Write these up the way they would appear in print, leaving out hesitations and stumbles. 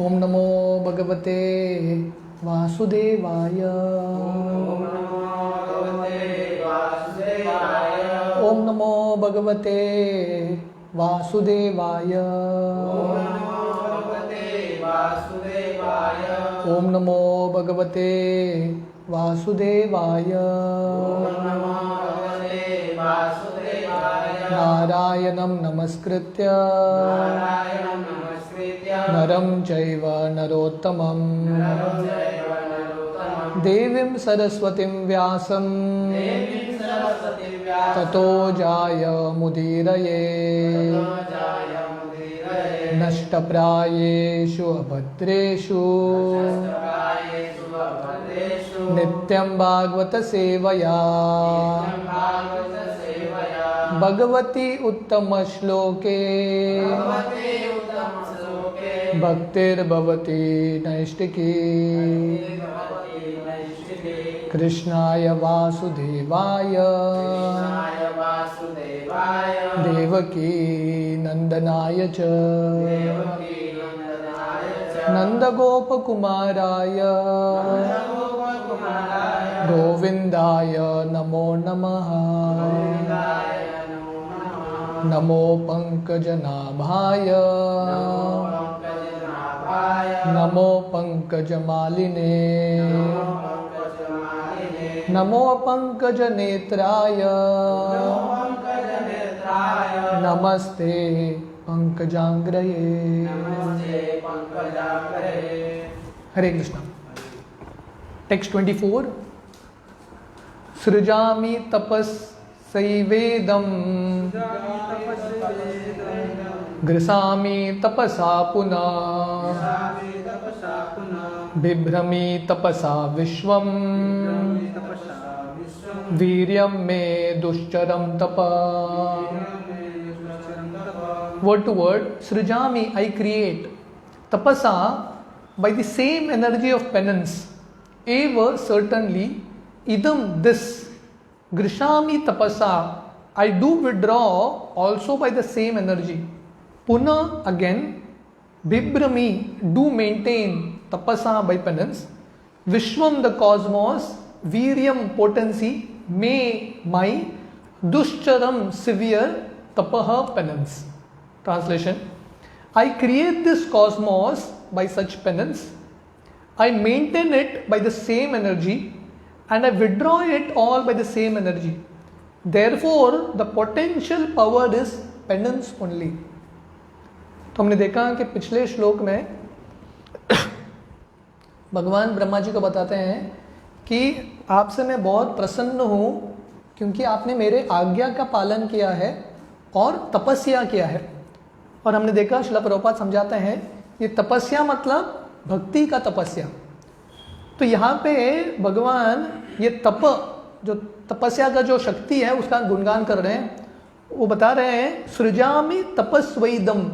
ओम नमो भगवते वासुदेवाय। ओम नमो भगवते वासुदेवाय। ओम नमो भगवते वासुदेवाय। नारायणं नमस्कृत्य नरं चैव नरोत्तमं देवीं सरस्वतीं व्यासं ततो जायमुदीरये। नष्टप्रायेषु अभद्रेषु नित्यं भागवत सेवया भगवती उत्तम श्लोके भक्तिर्भवती नैष्टिकी। कृष्णाय वासुदेवाय देवकी नंदनाय च नंदगोपकुमाराय गोविंदाय नमो नमः। नमो पंकजनाभाय नमो पंकजमालिने नमो पंकजनेत्राय नमस्ते पंकजांग्रये। हरे कृष्णा। टेक्स्ट 24। सृजामि तपस्सैवेदं ग्रसामि तपसा पुनः बिभ्रमि तपसा विश्वं वीर्यं मे दुश्चरं तप। Word to word, सृजामि I create, tapasa by the same energy of penance, eva certainly, idam this, grishami tapasa I do withdraw also by the same energy, puna again, bibhrami do maintain tapasa by penance, vishwam the cosmos, viryam potency, me my, dushcharam severe, tapaha penance. Translation: I create this cosmos by such penance, I maintain it by the same energy, and I withdraw it all by the same energy. Therefore, the potential power is penance only. तो हमने देखा कि पिछले श्लोक में भगवान ब्रह्मा जी को बताते हैं कि आपसे मैं बहुत प्रसन्न हूँ क्योंकि आपने मेरे आज्ञा का पालन किया है और तपस्या किया है। और हमने देखा श्रील प्रभुपाद समझाते हैं ये तपस्या मतलब भक्ति का तपस्या। तो यहाँ पे भगवान ये तप जो तपस्या का जो शक्ति है उसका गुणगान कर रहे हैं। वो बता रहे हैं सृजामि तपस्वैदम,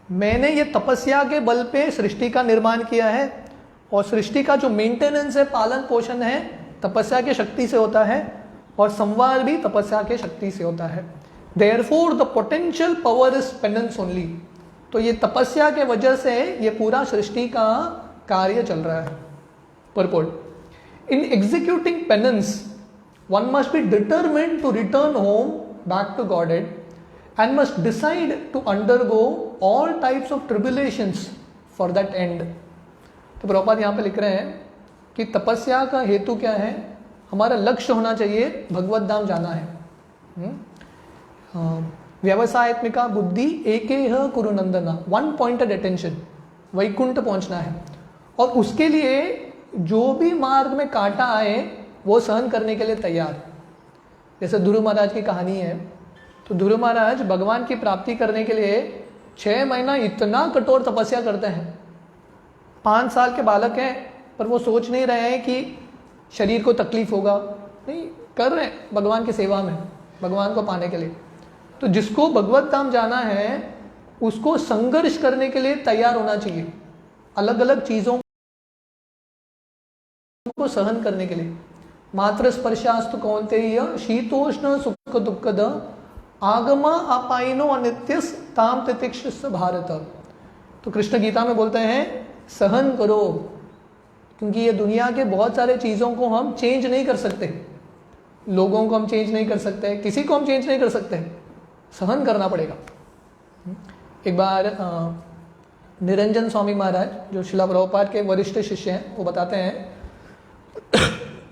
मैंने ये तपस्या के बल पे सृष्टि का निर्माण किया है और सृष्टि का जो मेंटेनेंस है, पालन पोषण है, तपस्या की शक्ति से होता है और संवार भी तपस्या के शक्ति से होता है। Therefore, the potential power is penance only. तो ये तपस्या के वजह से ये पूरा सृष्टि का कार्य चल रहा है। Purport: In executing penance, one must be determined to return home back to Godhead and must decide to undergo all types of tribulations for that end. तो प्रभुपाद यहाँ पे लिख रहे हैं कि तपस्या का हेतु क्या है? हमारा लक्ष्य होना चाहिए भगवत धाम जाना है। व्यवसायत्मिका बुद्धि एकेह कुरु नंदना, वन पॉइंटेड अटेंशन, वैकुंठ पहुंचना है। और उसके लिए जो भी मार्ग में कांटा आए वो सहन करने के लिए तैयार। जैसे ध्रुव महाराज की कहानी है, तो ध्रुव महाराज भगवान की प्राप्ति करने के लिए 6 महीना इतना कठोर तपस्या करते हैं। 5 साल के बालक हैं पर वो सोच नहीं रहे हैं कि शरीर को तकलीफ होगा, नहीं, कर रहे हैं भगवान की सेवा में, भगवान को पाने के लिए। तो जिसको भगवत धाम जाना है उसको संघर्ष करने के लिए तैयार होना चाहिए, अलग अलग चीजों को सहन करने के लिए। मात्र स्पर्शास्तु कौन्तेय शीतोष्ण सुख दुःखद आगम आपाइनो अनित्यस ताम तितिक्षुष भारत। तो कृष्ण गीता में बोलते हैं सहन करो, क्योंकि ये दुनिया के बहुत सारे चीज़ों को हम चेंज नहीं कर सकते, लोगों को हम चेंज नहीं कर सकते, किसी को हम चेंज नहीं कर सकते, सहन करना पड़ेगा। एक बार निरंजन स्वामी महाराज जो शिला प्रभुपाद के वरिष्ठ शिष्य हैं, वो बताते हैं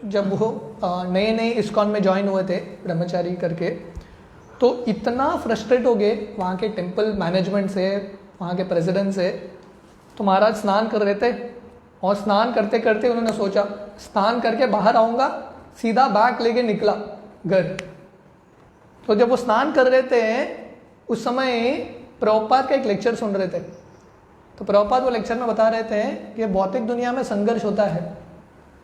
जब वो नए नए इस्कॉन में ज्वाइन हुए थे ब्रह्मचारी करके, तो इतना फ्रस्ट्रेट हो गए वहाँ के टेम्पल मैनेजमेंट से, वहाँ के प्रेसिडेंट से। तो महाराज स्नान कर रहे थे और स्नान करते करते उन्होंने सोचा स्नान करके बाहर आऊँगा, सीधा बैग लेके निकला घर। तो जब वो स्नान कर रहे थे उस समय प्रभुपाद का एक लेक्चर सुन रहे थे। तो प्रभुपाद वो लेक्चर में बता रहे थे कि भौतिक दुनिया में संघर्ष होता है,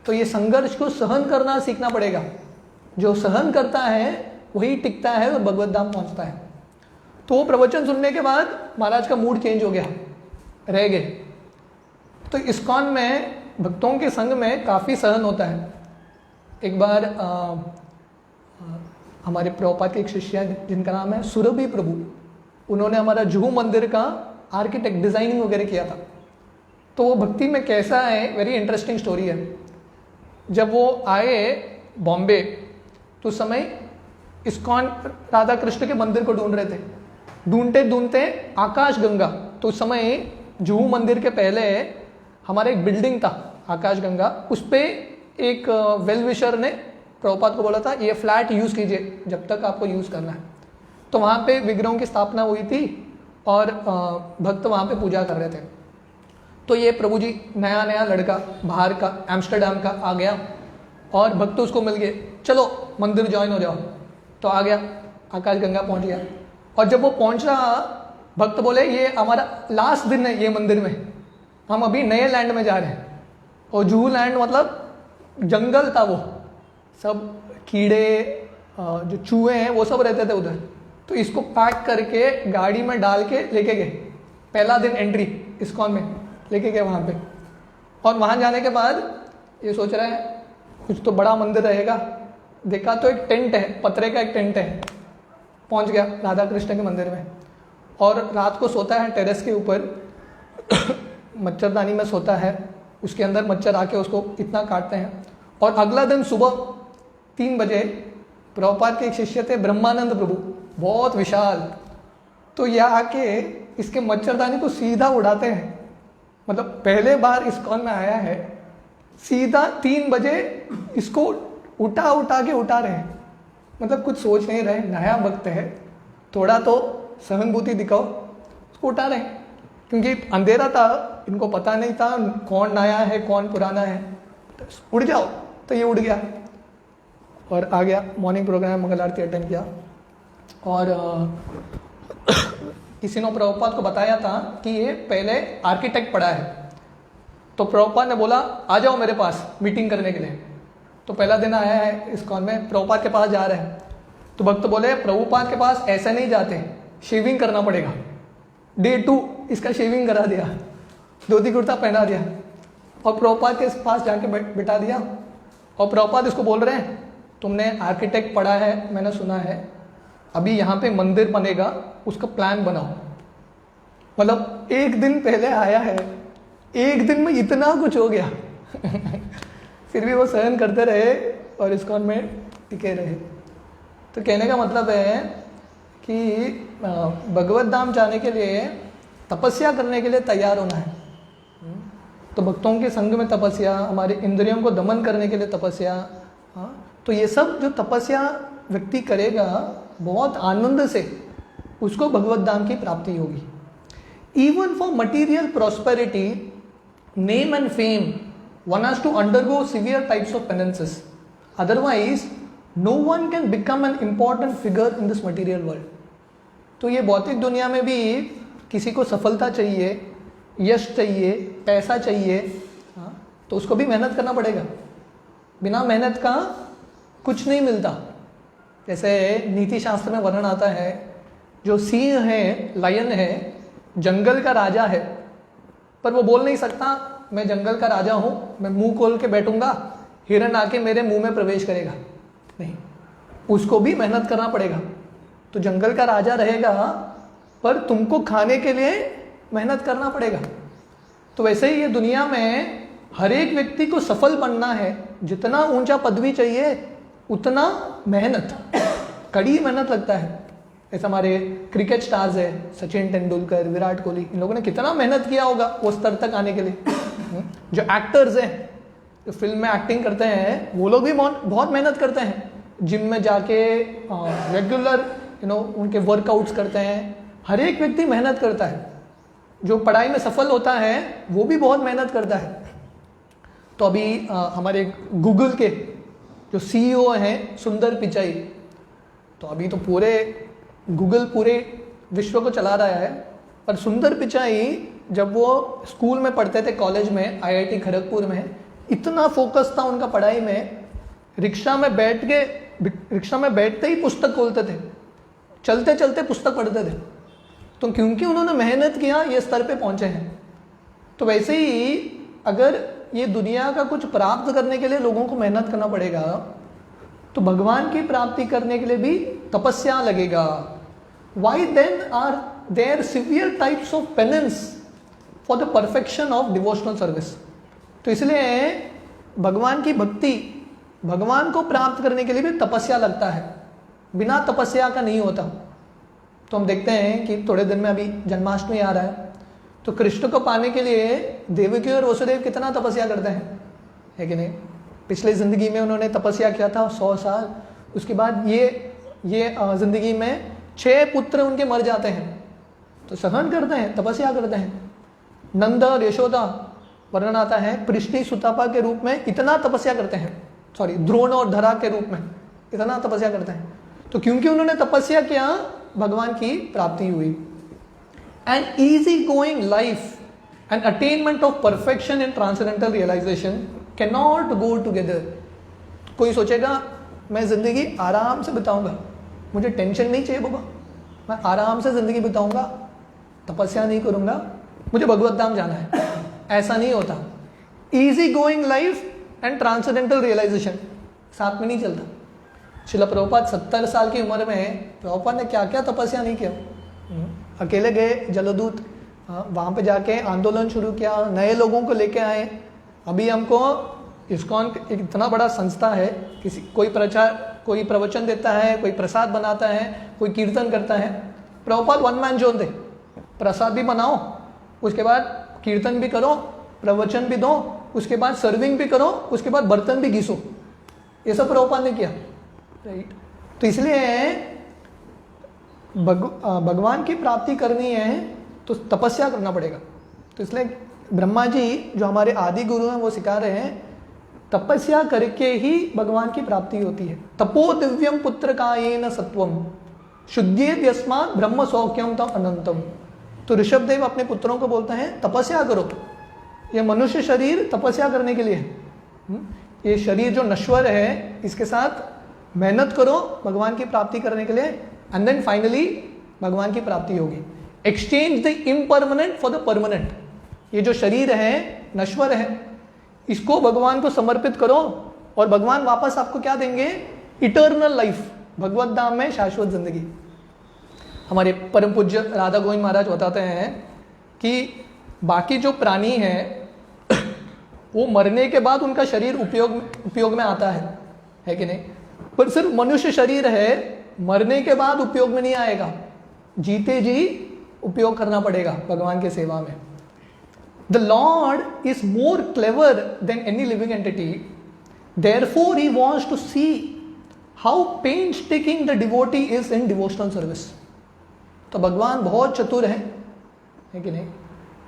तो ये संघर्ष को सहन करना सीखना पड़ेगा। जो सहन करता है वही टिकता है और भगवत धाम पहुंचता है। तो वो प्रवचन सुनने के बाद महाराज का मूड चेंज हो गया, रह गए। तो इस्कॉन में भक्तों के संग में काफ़ी सहन होता है। एक बार हमारे प्रभुपाद के एक शिष्य हैं जिनका नाम है सुरभि प्रभु, उन्होंने हमारा जुहू मंदिर का आर्किटेक्ट डिज़ाइनिंग वगैरह किया था। तो वो भक्ति में कैसा है, वेरी इंटरेस्टिंग स्टोरी है। जब वो आए बॉम्बे तो उस समय इस्कॉन राधा कृष्ण के मंदिर को ढूंढ रहे थे, ढूंढते ढूंढते आकाश गंगा, तो उस समय जुहू मंदिर के पहले हमारा एक बिल्डिंग था आकाश गंगा, उस पर एक वेल विशर ने प्रभुपाद को बोला था ये फ्लैट यूज़ कीजिए जब तक आपको यूज़ करना है। तो वहाँ पे विग्रहों की स्थापना हुई थी और भक्त वहाँ पे पूजा कर रहे थे। तो ये प्रभु जी नया नया लड़का बाहर का एम्स्टर्डम का आ गया और भक्त उसको मिल गए, चलो मंदिर ज्वाइन हो जाओ। तो आ गया, आकाश गंगा पहुँच गया। और जब वो पहुँचा भक्त बोले ये हमारा लास्ट दिन है ये मंदिर में, हम अभी नए लैंड में जा रहे हैं। और जुहू लैंड मतलब जंगल था, वो सब कीड़े जो चूहे हैं वो सब रहते थे उधर। तो इसको पैक करके गाड़ी में डाल के लेके गए, पहला दिन एंट्री इस्कॉन में लेके गए वहाँ पे। और वहाँ जाने के बाद ये सोच रहे हैं कुछ तो बड़ा मंदिर रहेगा, देखा तो एक टेंट है, पतरे का एक टेंट है। पहुँच गया राधा कृष्ण के मंदिर में और रात को सोता है टेरेस के ऊपर मच्छरदानी में सोता है, उसके अंदर मच्छर आके उसको इतना काटते हैं। और अगला दिन सुबह 3 बजे प्रभुपाद के एक शिष्य थे ब्रह्मानंद प्रभु, बहुत विशाल, तो यह आके इसके मच्छरदानी को सीधा उड़ाते हैं। मतलब पहले बार इस्कॉन में आया है, सीधा 3 बजे इसको उठा उठा के उठा रहे हैं। मतलब कुछ सोच नहीं रहे, नया वक्त है, थोड़ा तो सहानुभूति दिखाओ, उसको उठा रहे हैं। क्योंकि अंधेरा था, इनको पता नहीं था कौन नया है कौन पुराना है, तो उड़ जाओ। तो ये उड़ गया और आ गया, मॉर्निंग प्रोग्राम मंगल आरती अटेंड किया। और किसी ने प्रभुपाद को बताया था कि ये पहले आर्किटेक्ट पढ़ा है। तो प्रभुपाद ने बोला आ जाओ मेरे पास मीटिंग करने के लिए। तो पहला दिन आया है इस्कॉन में, प्रभुपाद के पास जा रहे हैं। तो भक्त बोले प्रभुपाद के पास ऐसे नहीं जाते, शेविंग करना पड़ेगा। डे 2 इसका शेविंग करा दिया, धोती कुर्ता पहना दिया और प्रभुपाद के पास जाके बिठा दिया। और प्रभुपाद इसको बोल रहे हैं तुमने आर्किटेक्ट पढ़ा है, मैंने सुना है, अभी यहाँ पे मंदिर बनेगा, उसका प्लान बनाओ। मतलब 1 दिन पहले आया है, 1 दिन में इतना कुछ हो गया फिर भी वो सहन करते रहे और इस्कॉन में टिके रहे। तो कहने का मतलब है कि भगवत धाम जाने के लिए तपस्या करने के लिए तैयार होना है। तो भक्तों के संग में तपस्या, हमारे इंद्रियों को दमन करने के लिए तपस्या, तो ये सब जो तपस्या व्यक्ति करेगा बहुत आनंद से उसको भगवत धाम की प्राप्ति होगी। Even for material prosperity, name and fame, one has to undergo severe types of penances. Otherwise, no one can become an important figure in this material world. तो ये भौतिक दुनिया में भी किसी को सफलता चाहिए, यश चाहिए, पैसा चाहिए, तो उसको भी मेहनत करना पड़ेगा। बिना मेहनत का कुछ नहीं मिलता। जैसे नीति शास्त्र में वर्णन आता है, जो सिंह है, लायन है, जंगल का राजा है, पर वो बोल नहीं सकता मैं जंगल का राजा हूँ, मैं मुंह खोल के बैठूंगा, हिरन आके मेरे मुंह में प्रवेश करेगा, नहीं, उसको भी मेहनत करना पड़ेगा। तो जंगल का राजा रहेगा पर तुमको खाने के लिए मेहनत करना पड़ेगा। तो वैसे ही ये दुनिया में हर एक व्यक्ति को सफल बनना है, जितना ऊंचा पदवी चाहिए उतना मेहनत, कड़ी मेहनत लगता है। ऐसा हमारे क्रिकेट स्टार्स है, सचिन तेंदुलकर, विराट कोहली, इन लोगों ने कितना मेहनत किया होगा उस स्तर तक आने के लिए। जो एक्टर्स हैं, जो फिल्म में एक्टिंग करते हैं, वो लोग भी बहुत मेहनत करते हैं। जिम में जाके रेगुलर उनके वर्कआउट्स करते हैं। हर एक व्यक्ति मेहनत करता है। जो पढ़ाई में सफल होता है वो भी बहुत मेहनत करता है। तो अभी हमारे गूगल के जो सीईओ हैं सुंदर पिचाई, तो अभी तो पूरे गूगल पूरे विश्व को चला रहा है। पर सुंदर पिचाई जब वो स्कूल में पढ़ते थे, कॉलेज में, आईआईटी खड़गपुर में, इतना फोकस था उनका पढ़ाई में, रिक्शा में बैठते ही पुस्तक खोलते थे, चलते चलते पुस्तक पढ़ते थे। तो क्योंकि उन्होंने मेहनत किया, ये स्तर पे पहुंचे हैं। तो वैसे ही अगर ये दुनिया का कुछ प्राप्त करने के लिए लोगों को मेहनत करना पड़ेगा, तो भगवान की प्राप्ति करने के लिए भी तपस्या लगेगा। Why then are there severe types of penance for the perfection of devotional service. तो इसलिए भगवान की भक्ति, भगवान को प्राप्त करने के लिए भी तपस्या लगता है, बिना तपस्या का नहीं होता। तो हम देखते हैं कि थोड़े दिन में अभी जन्माष्टमी आ रहा है, तो कृष्ण को पाने के लिए देवकी और वसुदेव कितना तपस्या करते हैं, है कि नहीं। पिछले ज़िंदगी में उन्होंने तपस्या किया था 100 साल, उसके बाद ये ज़िंदगी में 6 पुत्र उनके मर जाते हैं, तो सहन करते हैं, तपस्या करते हैं। नंद और यशोदा वर्णन आता है, पृष्टि सुतापा के रूप में इतना तपस्या करते हैं, सॉरी द्रोण और धरा के रूप में इतना तपस्या करते हैं। तो क्योंकि उन्होंने तपस्या किया, भगवान की प्राप्ति हुई। An easy going life and attainment of perfection in transcendental realization can not go together. कोई सोचेगा मैं जिंदगी आराम से बिताऊंगा, मुझे टेंशन नहीं चाहिए बाबा, मैं आराम से जिंदगी बिताऊंगा, तपस्या नहीं करूंगा, मुझे भगवत धाम जाना है। ऐसा नहीं होता। Easy going life and transcendental realization साथ में नहीं चलता। श्रील प्रभुपाद 70 साल की उम्र में, प्रभुपाद ने क्या क्या तपस्या नहीं किया। अकेले गए जलदूत, वहाँ पे जाके आंदोलन शुरू किया, नए लोगों को लेके आए। अभी हमको इस्कॉन एक इतना बड़ा संस्था है, कोई प्रवचन देता है, कोई प्रसाद बनाता है, कोई कीर्तन करता है। प्रभुपाद 1 मैन जोन थे, प्रसाद भी बनाओ, उसके बाद कीर्तन भी करो, प्रवचन भी दो, उसके बाद सर्विंग भी करो, उसके बाद बर्तन भी घिसो। ये सब प्रभुपाद ने किया, राइट। तो इसलिए भगवान की प्राप्ति करनी है तो तपस्या करना पड़ेगा। तो इसलिए ब्रह्मा जी जो हमारे आदि गुरु हैं वो सिखा रहे हैं, तपस्या करके ही भगवान की प्राप्ति होती है। तपो दिव्यम पुत्र कायेन सत्वम शुद्धेद यस्मात् ब्रह्म सौख्यम तम अनंतम। तो ऋषभ देव अपने पुत्रों को बोलते हैं तपस्या करो। ये मनुष्य शरीर तपस्या करने के लिए है। ये शरीर जो नश्वर है, इसके साथ मेहनत करो भगवान की प्राप्ति करने के लिए, एंड देन फाइनली भगवान की प्राप्ति होगी। Exchange the impermanent for the permanent. ये जो शरीर है नश्वर है, इसको भगवान को समर्पित करो और भगवान वापस आपको क्या देंगे? इटर्नल लाइफ, भगवत धाम में शाश्वत जिंदगी। हमारे परम पूज्य राधा गोविंद महाराज बताते हैं कि बाकी जो प्राणी हैं वो मरने के बाद उनका शरीर उपयोग में आता है कि नहीं, पर सिर्फ मनुष्य शरीर है मरने के बाद उपयोग में नहीं आएगा, जीते जी उपयोग करना पड़ेगा भगवान की सेवा में। The Lord is more clever than any living entity, therefore he wants to see how painstaking the devotee is in devotional service. तो भगवान बहुत चतुर है कि नहीं,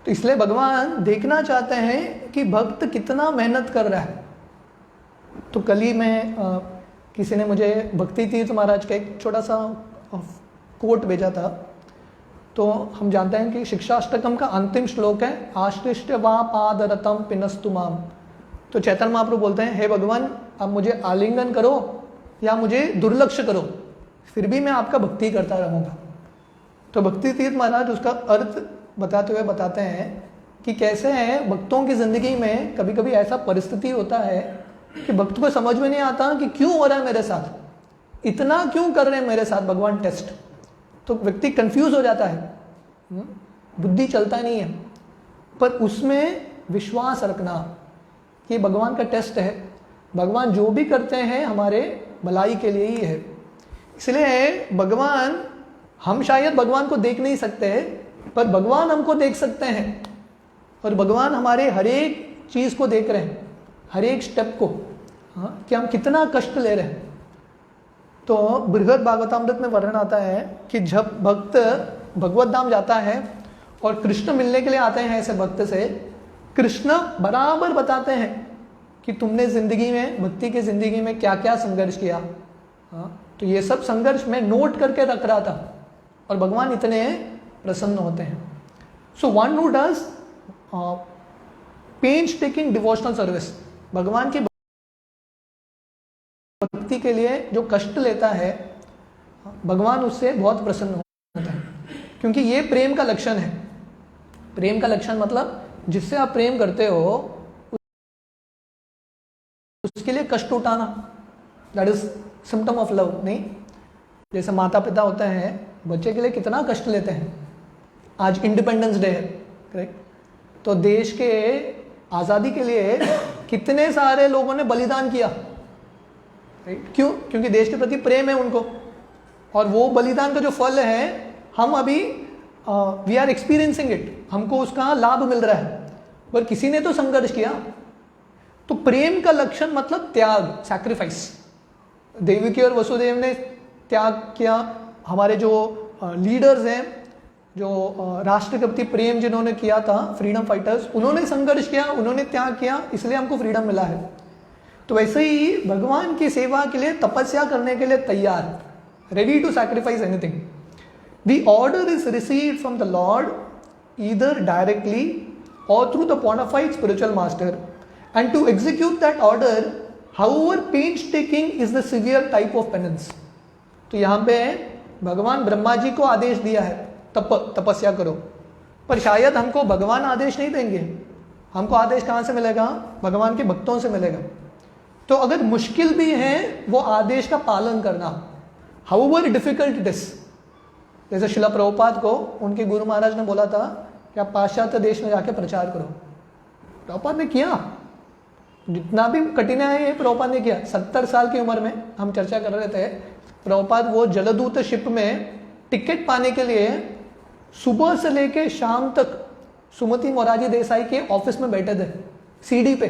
तो इसलिए भगवान देखना चाहते हैं कि भक्त कितना मेहनत कर रहा है। तो कल ही में किसी ने मुझे भक्ति तीर्थ महाराज का एक छोटा सा कोट भेजा था। तो हम जानते हैं कि शिक्षाष्टकम का अंतिम श्लोक है, आश्लिष्ट वा पादरतम पिनस्तु माम। तो चैतन्य महाप्रभु बोलते हैं, हे भगवान आप मुझे आलिंगन करो या मुझे दुर्लक्ष्य करो, फिर भी मैं आपका भक्ति करता रहूँगा। तो भक्ति तीर्थ महाराज उसका अर्थ बताते हुए बताते हैं कि कैसे है भक्तों की ज़िंदगी में कभी कभी ऐसा परिस्थिति होता है कि भक्त को समझ में नहीं आता कि क्यों हो रहा है मेरे साथ, इतना क्यों कर रहे हैं मेरे साथ भगवान टेस्ट। तो व्यक्ति कंफ्यूज हो जाता है। बुद्धि चलता नहीं है, पर उसमें विश्वास रखना कि भगवान का टेस्ट है, भगवान जो भी करते हैं हमारे भलाई के लिए ही है। इसलिए भगवान, हम शायद भगवान को देख नहीं सकते हैं, पर भगवान हमको देख सकते हैं, और भगवान हमारे हर एक चीज़ को देख रहे हैं, हर एक स्टेप को, हाँ, कि हम कितना कष्ट ले रहे हैं। तो बृहद भागवतामृत में वर्णन आता है कि जब भक्त भगवत धाम जाता है और कृष्ण मिलने के लिए आते हैं ऐसे भक्त से, कृष्ण बराबर बताते हैं कि तुमने जिंदगी में, भक्ति की जिंदगी में क्या क्या संघर्ष किया। हाँ, तो ये सब संघर्ष मैं नोट करके रख रहा था, और भगवान इतने प्रसन्न होते हैं। So one who does painstaking devotional service, भगवान की भक्ति के लिए जो कष्ट लेता है, भगवान उससे बहुत प्रसन्न होता है, क्योंकि ये प्रेम का लक्षण है। प्रेम का लक्षण मतलब जिससे आप प्रेम करते हो उसके लिए कष्ट उठाना, that is symptom of love. नहीं, जैसे माता पिता होते हैं, बच्चे के लिए कितना कष्ट लेते हैं। आज इंडिपेंडेंस डे है, करेक्ट, तो देश के आज़ादी के लिए कितने सारे लोगों ने बलिदान किया, राइट? क्यों? क्योंकि देश के प्रति प्रेम है उनको, और वो बलिदान का जो फल है हम अभी वी आर एक्सपीरियंसिंग इट, हमको उसका लाभ मिल रहा है, पर किसी ने तो संघर्ष किया। तो प्रेम का लक्षण मतलब त्याग, सैक्रिफाइस। देवकी और वसुदेव ने त्याग किया। हमारे जो लीडर्स हैं, जो राष्ट्र के प्रति प्रेम जिन्होंने किया था, फ्रीडम फाइटर्स, उन्होंने संघर्ष किया, उन्होंने त्याग किया, इसलिए हमको फ्रीडम मिला है। तो वैसे ही भगवान की सेवा के लिए, तपस्या करने के लिए तैयार, ready to sacrifice anything. The order is received from the Lord either directly or through the bona fide spiritual master, and to execute that order however painstaking is the severe type of penance. तो यहाँ पे भगवान ब्रह्मा जी को आदेश दिया है तपस्या करो, पर शायद हमको भगवान आदेश नहीं देंगे। हमको आदेश कहाँ से मिलेगा? भगवान के भक्तों से मिलेगा। तो अगर मुश्किल भी है वो आदेश का पालन करना, हाउएवर डिफिकल्ट इट इज। जैसे शिला प्रभुपाद को उनके गुरु महाराज ने बोला था कि आप पाश्चात्य देश में जाके प्रचार करो, प्रभुपाद ने किया। जितना भी कठिनाई है प्रभुपाद ने किया। 70 साल की उम्र में हम चर्चा कर रहे थे, प्रभुपाद वो जलदूत शिप में टिकट पाने के लिए सुबह से लेके शाम तक सुमति मोरारजी देसाई के ऑफिस में बैठे थे, सीढ़ी पे।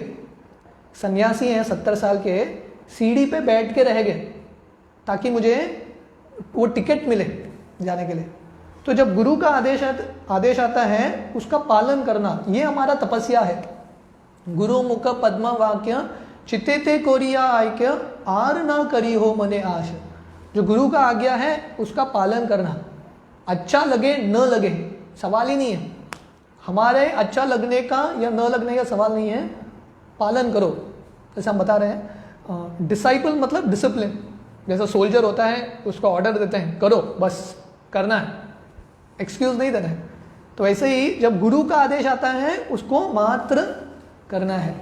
सन्यासी हैं 70 साल के, सीढ़ी पे बैठ के रह गए ताकि मुझे वो टिकट मिले जाने के लिए। तो जब गुरु का आदेश आता है उसका पालन करना, ये हमारा तपस्या है। गुरु मुख पद्म वाक्य चित्ते ते कोरिया आयक्य आर ना करी हो मने आश। जो गुरु का आज्ञा है उसका पालन करना, अच्छा लगे न लगे सवाल ही नहीं है। हमारे अच्छा लगने का या न लगने का सवाल नहीं है, पालन करो। जैसे हम बता रहे हैं, डिसाइपल मतलब डिसिप्लिन। जैसा सोल्जर होता है, उसको ऑर्डर देते हैं करो, बस करना है, एक्सक्यूज नहीं देना है। तो वैसे ही जब गुरु का आदेश आता है उसको मात्र करना है।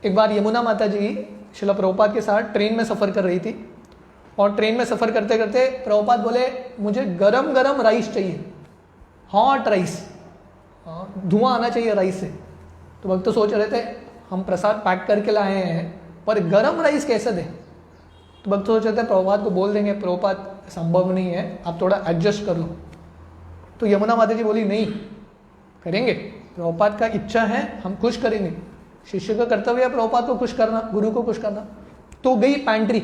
एक बार यमुना माता जी शिला प्रभुपाद के साथ ट्रेन में सफ़र कर रही थी, और ट्रेन में सफ़र करते करते प्रभुपाद बोले मुझे गरम गरम राइस चाहिए, हॉट राइस, धुआं आना चाहिए राइस से। तो भक्त तो सोच रहे थे हम प्रसाद पैक करके लाए हैं, पर गरम राइस कैसे दें? तो भक्त सोच रहे थे प्रभुपाद को बोल देंगे, प्रभुपाद संभव नहीं है, आप थोड़ा एडजस्ट कर लो। तो यमुना माता जी बोली नहीं करेंगे, प्रभुपाद का इच्छा है, हम खुश करेंगे। शिष्य का कर्तव्य है प्रभुपाद को खुश करना, गुरु को खुश करना। तो गई पैंट्री,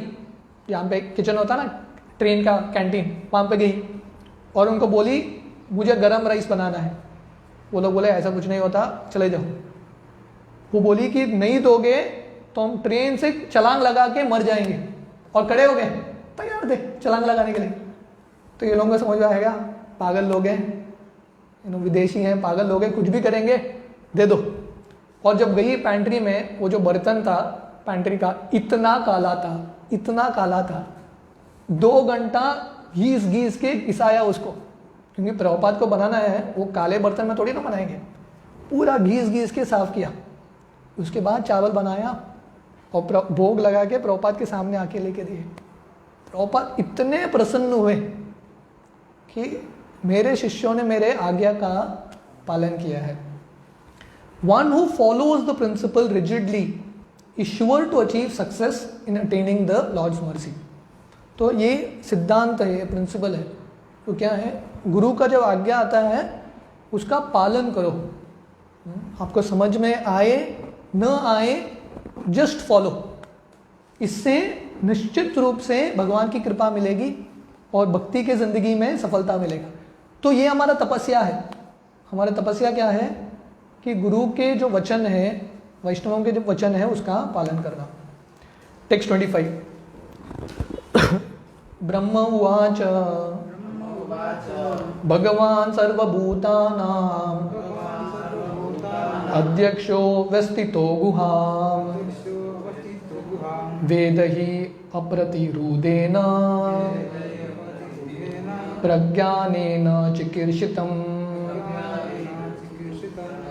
यहाँ पे किचन होता ना ट्रेन का कैंटीन, वहाँ पे गई और उनको बोली मुझे गरम राइस बनाना है। वो लोग बोले ऐसा कुछ नहीं होता, चले जाओ। वो बोली कि नहीं दोगे तो हम ट्रेन से छलांग लगा के मर जाएंगे, और खड़े हो गए तैयार थे छलांग लगाने के लिए। तो ये लोगों को समझ में आएगा पागल लोग हैं, विदेशी हैं, पागल लोग हैं, कुछ भी करेंगे, दे दो। और जब गई पैंट्री में, वो जो बर्तन था पैंट्री का इतना काला था, इतना काला था, 2 घंटा घीस घीस के घिसाया उसको, क्योंकि प्रभुपाद को बनाना है, वो काले बर्तन में थोड़ी ना बनाएंगे। पूरा घीस घीस के साफ किया, उसके बाद चावल बनाया और भोग लगा के प्रभुपाद के सामने आके लेके दिए। प्रभुपाद इतने प्रसन्न हुए कि मेरे शिष्यों ने मेरे आज्ञा का पालन किया है। One who follows the principle rigidly is sure to achieve success in attaining the Lord's mercy. तो ये सिद्धांत है, ये प्रिंसिपल है। तो क्या है, गुरु का जब आज्ञा आता है उसका पालन करो। आपको समझ में आए न आए, जस्ट फॉलो। इससे निश्चित रूप से भगवान की कृपा मिलेगी और भक्ति के जिंदगी में सफलता मिलेगा। तो ये हमारा तपस्या है। हमारा तपस्या क्या है कि गुरु के जो वचन है, वैष्णवों के जो वचन है, उसका पालन करना। टेक्स्ट 25। ब्रह्म उवाच भगवान सर्वभूतानां अध्यक्षो व्यस्थितो गुहां वेद ही अप्रतिरूदेन प्रज्ञानेन चिकीर्षितम्।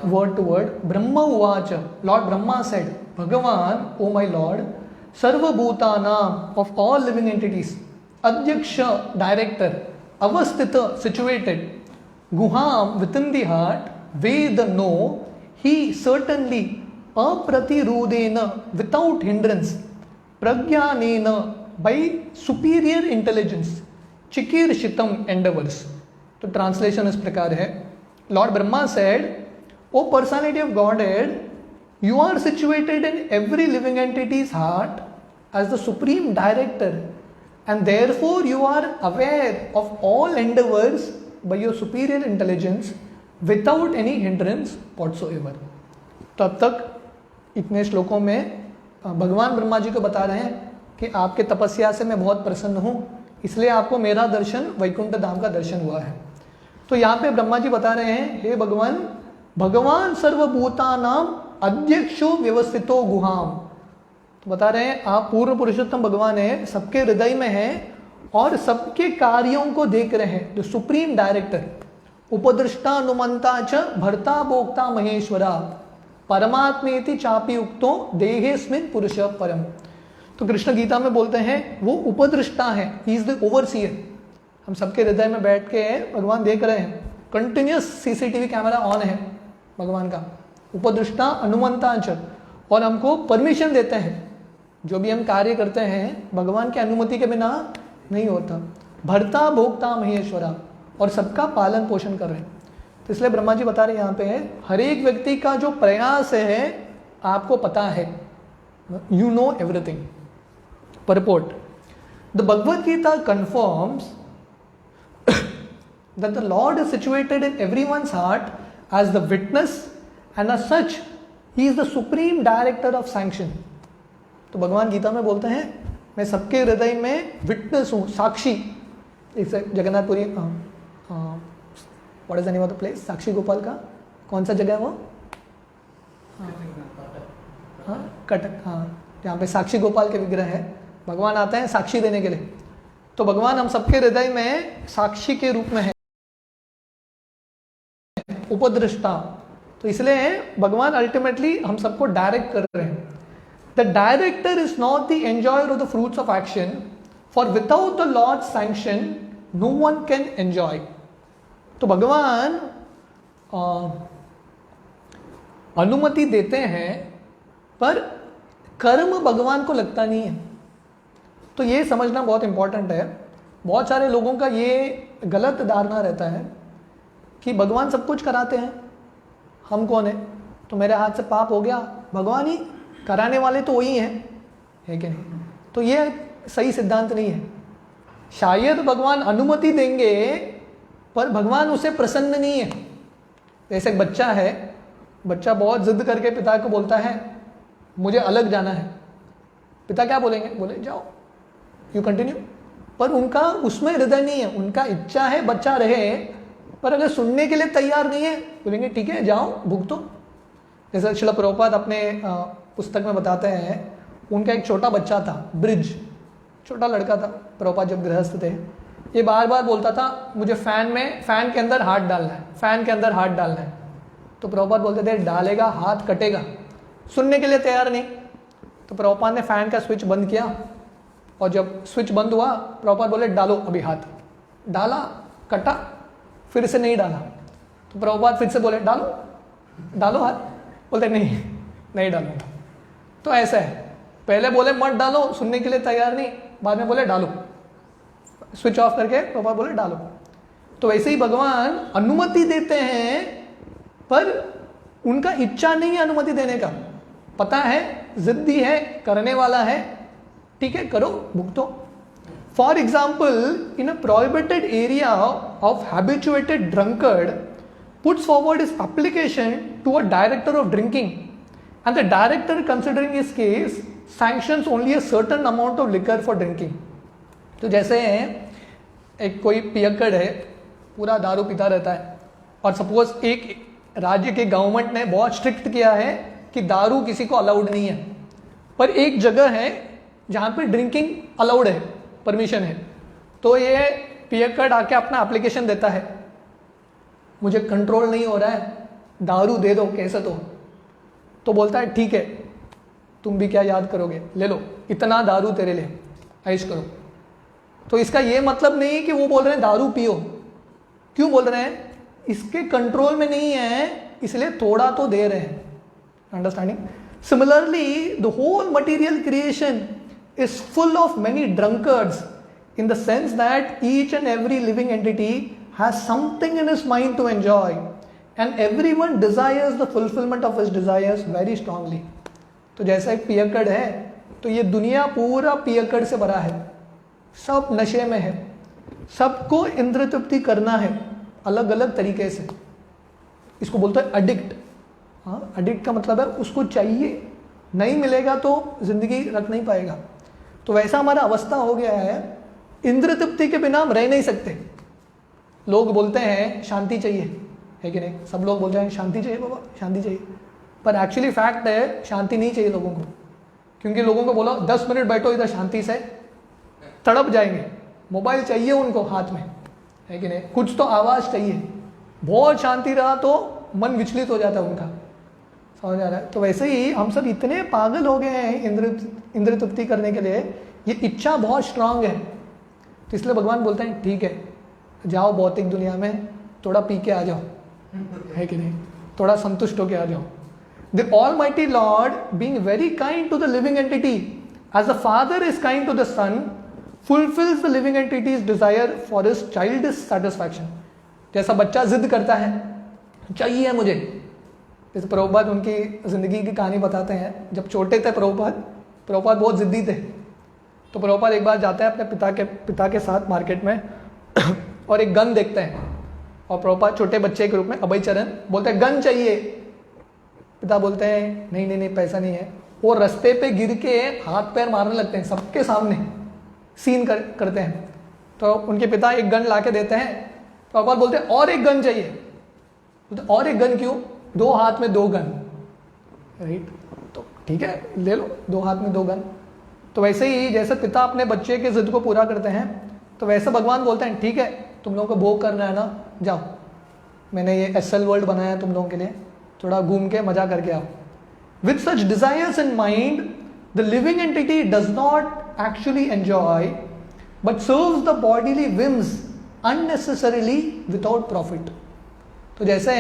वर्ड टू वर्ड, ब्रह्म उवाच, लॉर्ड ब्रह्मा सेड, भगवान, ओ माय लॉर्ड, सर्वभूतानां, ऑफ ऑल लिविंग एंटिटीज, अध्यक्ष, डायरेक्टर, अवस्थित, situated, गुहाम, within the heart, ved, know, he certainly, apratirudena, without hindrance, prajnanena, by superior intelligence, चिकीर्षितम, endeavors। तो ट्रांसलेशन इस प्रकार है, Lord Brahma said, O personality of Godhead, you are situated in every living entity's heart as the supreme director, and therefore you are aware of all endeavors by your superior intelligence without any hindrance whatsoever। तब तक इतने श्लोकों में भगवान ब्रह्मा जी को बता रहे हैं कि आपके तपस्या से मैं बहुत प्रसन्न हूँ, इसलिए आपको मेरा दर्शन, वैकुंठ धाम का दर्शन हुआ है। तो यहाँ पे ब्रह्मा जी बता रहे हैं, हे भगवान, भगवान सर्वभूतानां अध्यक्षो व्यवस्थितो गुहाम। तो बता रहे हैं आप पूर्ण पुरुषोत्तम भगवान है, सबके हृदय में है और सबके कार्यों को देख रहे हैं, जो सुप्रीम डायरेक्टर। उपदृष्टा अनुमंता च भर्ता भोक्ता महेश्वरा परमात्मेति चापि उक्तो देहेस्मिन् पुरुष परम। तो कृष्ण गीता में बोलते हैं वो उपदृष्टा है, ही इज द ओवरसीयर। हम सबके हृदय में बैठ के भगवान देख रहे हैं, कंटिन्यूस सीसीटीवी कैमरा ऑन है भगवान का। उपदृष्टा अनुमंता च, और हमको परमिशन देते हैं, जो भी हम कार्य करते हैं भगवान की अनुमति के बिना नहीं होता। भर्ता भोक्ता महेश्वरा, और सबका पालन पोषण कर रहे हैं। तो इसलिए ब्रह्मा जी बता रहे हैं यहाँ पे, हर एक व्यक्ति का जो प्रयास है आपको पता है, you know everything. Purport, the Bhagavad Gita confirms that the Lord is situated in everyone's heart as the witness, and as such he is the supreme director of sanction। तो भगवान गीता में बोलते हैं मैं सबके हृदय में विटनेस हूँ, साक्षी। इस Jagannathpuri, what is the name of the place, Sakshi Gopal का कौन सा जगह है वो, हाँ कटक, हाँ यहाँ पे साक्षी गोपाल के विग्रह है, भगवान आते हैं साक्षी देने के लिए। तो भगवान हम सबके हृदय में साक्षी के रूप में है, उपदृष्टा। तो इसलिए भगवान अल्टीमेटली हम सबको डायरेक्ट कर रहे हैं। The director is not the enjoyer of the fruits of action, for without the Lord sanction no one can enjoy. तो भगवान अनुमति देते हैं पर कर्म भगवान को लगता नहीं है। तो ये समझना बहुत इंपॉर्टेंट है। बहुत सारे लोगों का ये गलत धारणा रहता है कि भगवान सब कुछ कराते हैं, हम कौन है, तो मेरे हाथ से पाप हो गया, भगवान ही कराने वाले तो वही हैं, है कि नहीं। तो ये सही सिद्धांत नहीं है। शायद भगवान अनुमति देंगे पर भगवान उसे प्रसन्न नहीं है। जैसे एक बच्चा है, बच्चा बहुत जिद करके पिता को बोलता है मुझे अलग जाना है। पिता क्या बोलेंगे, बोले जाओ, यू कंटिन्यू। पर उनका उसमें हृदय नहीं है, उनका इच्छा है बच्चा रहे, पर अगर सुनने के लिए तैयार नहीं है बोलेंगे ठीक है जाओ भुगतो। जैसे श्रील प्रभुपाद अपने पुस्तक में बताते हैं, उनका एक छोटा बच्चा था, ब्रिज, छोटा लड़का था। प्रभुपाद जब गृहस्थ थे, ये बार बार बोलता था मुझे फैन के अंदर हाथ डालना है, फैन के अंदर हाथ डालना है। तो प्रभुपाद बोलते थे डालेगा हाथ कटेगा, सुनने के लिए तैयार नहीं। तो प्रभुपाद ने फैन का स्विच बंद किया, और जब स्विच बंद हुआ प्रभुपाद बोले डालो अभी हाथ, डाला, कटा, फिर से नहीं डाला। तो प्रभुपाद फिर से बोले डालो डालो हाथ, बोलते नहीं नहीं डालूंगा। तो ऐसा है, पहले बोले मत डालो, सुनने के लिए तैयार नहीं, बाद में बोले डालो, स्विच ऑफ करके प्रभुपाद बोले डालो। तो वैसे ही भगवान अनुमति देते हैं, पर उनका इच्छा नहीं है अनुमति देने का, पता है जिद्दी है, करने वाला है, ठीक है करो, भुगतो। For example, in a prohibited area of habituated drunkard puts forward his application to a director of drinking, and the director, considering his case, sanctions only a certain amount of liquor for drinking. तो जैसे एक कोई पियक्कड़ है, पूरा दारू पीता रहता है, और सपोज एक राज्य के गवर्नमेंट ने बहुत स्ट्रिक्ट किया है कि दारू किसी को अलाउड नहीं है, पर एक जगह है जहाँ पे ड्रिंकिंग अलाउड है, परमिशन है। तो ये पियक्कड़ आके अपना एप्लीकेशन देता है, मुझे कंट्रोल नहीं हो रहा है, दारू दे दो कैसे तो बोलता है ठीक है, तुम भी क्या याद करोगे, ले लो इतना दारू तेरे लिए, ऐश करो। तो इसका ये मतलब नहीं कि वो बोल रहे हैं दारू पियो, क्यों बोल रहे हैं, इसके कंट्रोल में नहीं है इसलिए थोड़ा तो दे रहे हैं। Understanding? Similarly the whole material creation is full of many drunkards in the sense that each and every living entity has something in his mind to enjoy, and everyone desires the fulfillment of his desires very strongly. तो जैसा एक पियक्कड़ है, तो ये दुनिया पूरा पियक्कड़ से भरा है, सब नशे में है, सबको इंद्र तृप्ति करना है अलग अलग तरीके से। इसको बोलते हैं अडिक्ट। हाँ, अडिक्ट का मतलब है उसको चाहिए, नहीं मिलेगा तो जिंदगी रख नहीं पाएगा। तो वैसा हमारा अवस्था हो गया है, इंद्र तृप्ति के बिना हम रह नहीं सकते। लोग बोलते हैं शांति चाहिए, है कि नहीं, सब लोग बोलते हैं शांति चाहिए बाबा, शांति चाहिए, पर एक्चुअली फैक्ट है शांति नहीं चाहिए लोगों को, क्योंकि लोगों को बोलो 10 मिनट बैठो इधर शांति से, तड़प जाएंगे। मोबाइल चाहिए उनको हाथ में, है कि नहीं, कुछ तो आवाज़ चाहिए, बहुत शांति रहा तो मन विचलित हो जाता है उनका, समझ आ रहा है। तो वैसे ही हम सब इतने पागल हो गए हैं इंद्र तृप्ति करने के लिए, ये इच्छा बहुत स्ट्रांग है। तो इसलिए भगवान बोलते हैं ठीक है जाओ भौतिक दुनिया में थोड़ा पी के आ जाओ, है कि नहीं, थोड़ा संतुष्ट होके आ जाओ। The almighty Lord being very kind to the living entity as the father is kind to the son fulfils the living entities desire for his childish satisfaction. जैसा बच्चा जिद करता है चाहिए मुझे, जैसे प्रभुपाद उनकी जिंदगी की कहानी बताते हैं। जब छोटे थे प्रभुपाद बहुत जिद्दी थे। तो प्रभुपाद एक बार जाते हैं अपने पिता के साथ मार्केट में और एक गन देखते हैं, और प्रभुपाद छोटे बच्चे के रूप में अभय चरण बोलते हैं गन चाहिए। पिता बोलते हैं नहीं पैसा नहीं है। वो रास्ते पे गिर के हाथ पैर मारने लगते हैं, सबके सामने सीन करते हैं। तो उनके पिता एक गन ला के देते हैं। प्रभुपाद बोलते हैं और एक गन चाहिए। बोलते और एक गन क्यों, 2 हाथ में 2 गन, राइट। तो ठीक है ले लो 2 हाथ में 2 गन। तो वैसे ही जैसे पिता अपने बच्चे के जिद को पूरा करते हैं, तो वैसे भगवान बोलते हैं ठीक है तुम लोगों को भोग करना है ना, जाओ मैंने ये SL वर्ल्ड बनाया है तुम लोगों के लिए, थोड़ा घूम के मजा करके आओ। With such desires in mind the living entity does not actually enjoy but serves the bodily whims unnecessarily without profit. तो जैसे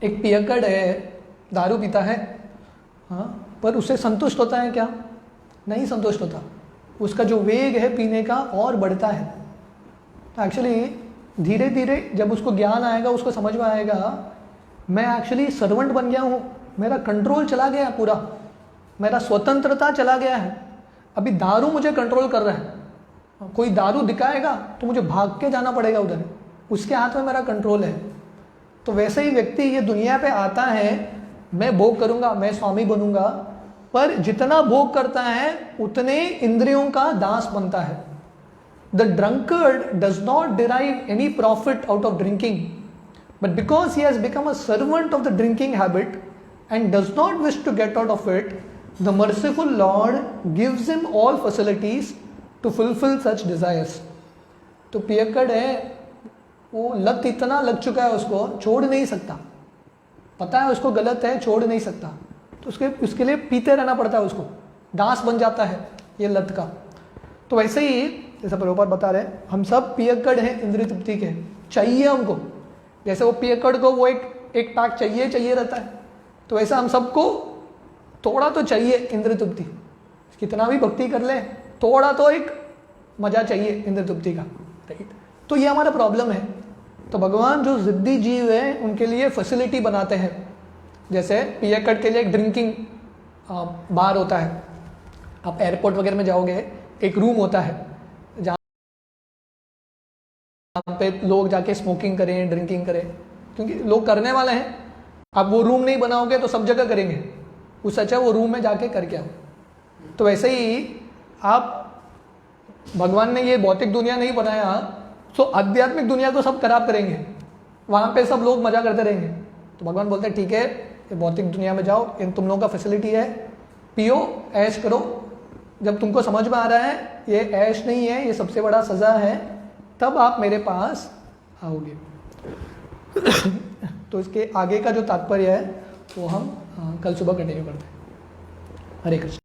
एक पियक्कड़ है, दारू पीता है, हाँ, पर उससे संतुष्ट होता है क्या, नहीं संतुष्ट होता। उसका जो वेग है पीने का और बढ़ता है। तो एक्चुअली धीरे धीरे जब उसको ज्ञान आएगा, उसको समझ में आएगा मैं एक्चुअली सर्वेंट बन गया हूँ, मेरा कंट्रोल चला गया है, पूरा मेरा स्वतंत्रता चला गया है। अभी दारू मुझे कंट्रोल कर रहा है, कोई दारू दिखाएगा तो मुझे भाग के जाना पड़ेगा उधर, उसके हाथ में मेरा कंट्रोल है। तो वैसे ही व्यक्ति ये दुनिया पे आता है, मैं भोग करूँगा, मैं स्वामी बनूंगा, पर जितना भोग करता है उतने इंद्रियों का दास बनता है। The drunkard does not derive any profit out of drinking, but because he has become a servant of the drinking habit and does not wish to get out of it, the merciful Lord gives him all facilities to fulfil such desires. तो पियक्कड़ है, वो लत इतना लग चुका है उसको, छोड़ नहीं सकता, पता है उसको गलत है, छोड़ नहीं सकता, तो उसके लिए पीते रहना पड़ता है, उसको दास बन जाता है ये लत का। तो वैसे ही जैसा प्रभुपाद बता रहे हैं, हम सब पियक्कड़ हैं इंद्रिय तृप्ति के, चाहिए हमको, जैसे वो पियक्कड़ को वो एक पैक चाहिए रहता है, तो वैसा हम सबको थोड़ा तो चाहिए इंद्र तृप्ति। कितना भी भक्ति कर ले, थोड़ा तो एक मजा चाहिए इंद्र तृप्ति का, राइट। तो ये हमारा प्रॉब्लम है। तो भगवान जो जिद्दी जीव है उनके लिए फैसिलिटी बनाते हैं। जैसे पियक्कड़ के लिए एक ड्रिंकिंग बार होता है, आप एयरपोर्ट वगैरह में जाओगे, एक रूम होता है जहाँ पे लोग जाके स्मोकिंग करें, ड्रिंकिंग करें, क्योंकि लोग करने वाले हैं। आप वो रूम नहीं बनाओगे तो सब जगह करेंगे, उससे अच्छा वो रूम में जाके करके आओ। तो वैसे ही आप, भगवान ने ये भौतिक दुनिया नहीं बनाया तो आध्यात्मिक दुनिया को सब खराब करेंगे, वहाँ पे सब लोग मजा करते रहेंगे। तो भगवान बोलते हैं ठीक है, ये भौतिक दुनिया में जाओ, इन तुम लोगों का फैसिलिटी है, पियो, ऐश करो। जब तुमको समझ में आ रहा है ये ऐश नहीं है, ये सबसे बड़ा सज़ा है, तब आप मेरे पास आओगे। तो इसके आगे का जो तात्पर्य है वो हम कल सुबह कंटिन्यू करते हैं। हरे कृष्ण।